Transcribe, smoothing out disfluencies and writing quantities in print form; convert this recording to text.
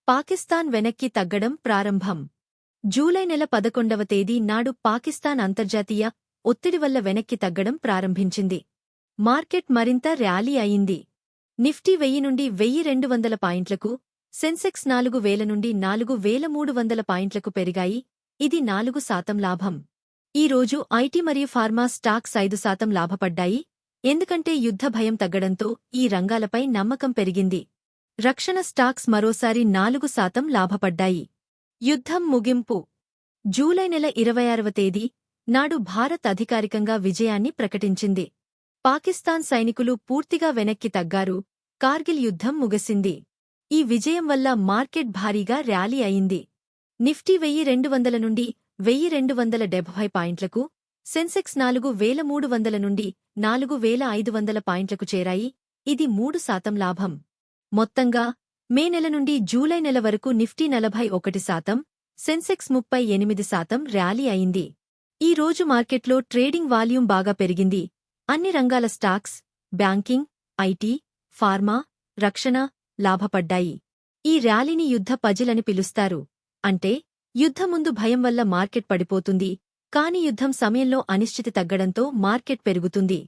పాకిస్తాన్ వెనక్కి తగ్గడం ప్రారంభం. జూలై నెల 11వ తేదీ నాడు పాకిస్తాన్ అంతర్జాతీయ ఒత్తిడి వల్ల వెనక్కి తగ్గడం ప్రారంభించింది. మార్కెట్ మరింత ర్యాలీ అయింది. నిఫ్టీ 1000 నుండి 1200 పాయింట్లకు, సెన్సెక్స్ 4000 నుండి 4300 పాయింట్లకు పెరిగాయి. ఇది 4% లాభం. ఈ రోజు ఐటీ మరియు ఫార్మా స్టాక్స్ 5% లాభపడ్డాయి. ఎందుకంటే యుద్ధ భయం తగ్గడంతో ఈ రంగాలపై నమ్మకం పెరిగింది. రక్షణ స్టాక్స్ మరోసారి 4% లాభపడ్డాయి. యుద్ధం ముగింపు. జూలై నెల 26వ తేదీ నాడు భారత్ అధికారికంగా విజయాన్ని ప్రకటించింది. పాకిస్తాన్ సైనికులు పూర్తిగా వెనక్కి తగ్గారు. కార్గిల్ యుద్ధం ముగిసింది. ఈ విజయం వల్ల మార్కెట్ భారీగా ర్యాలీ అయింది. నిఫ్టీ 1200 నుండి 1270 పాయింట్లకు, సెన్సెక్స్ 4300 నుండి 4500 పాయింట్లకు చేరాయి. ఇది 3% లాభం. మొత్తంగా మే నెల నుండి జూలై నెల వరకు నిఫ్టీ 41%, సెన్సెక్స్ 38% ర్యాలీ అయింది. ఈ రోజు మార్కెట్లో ట్రేడింగ్ వాల్యూమ్ బాగా పెరిగింది. అన్ని రంగాల స్టాక్స్, బ్యాంకింగ్, ఐటీ, ఫార్మా, రక్షణ లాభపడ్డాయి. ఈ ర్యాలీని యుద్ధ పజిల్ అని పిలుస్తారు. అంటే యుద్ధం ముందు భయం వల్ల మార్కెట్ పడిపోతుంది, కాని యుద్ధం సమయంలో అనిశ్చితి తగ్గడంతో మార్కెట్ పెరుగుతుంది.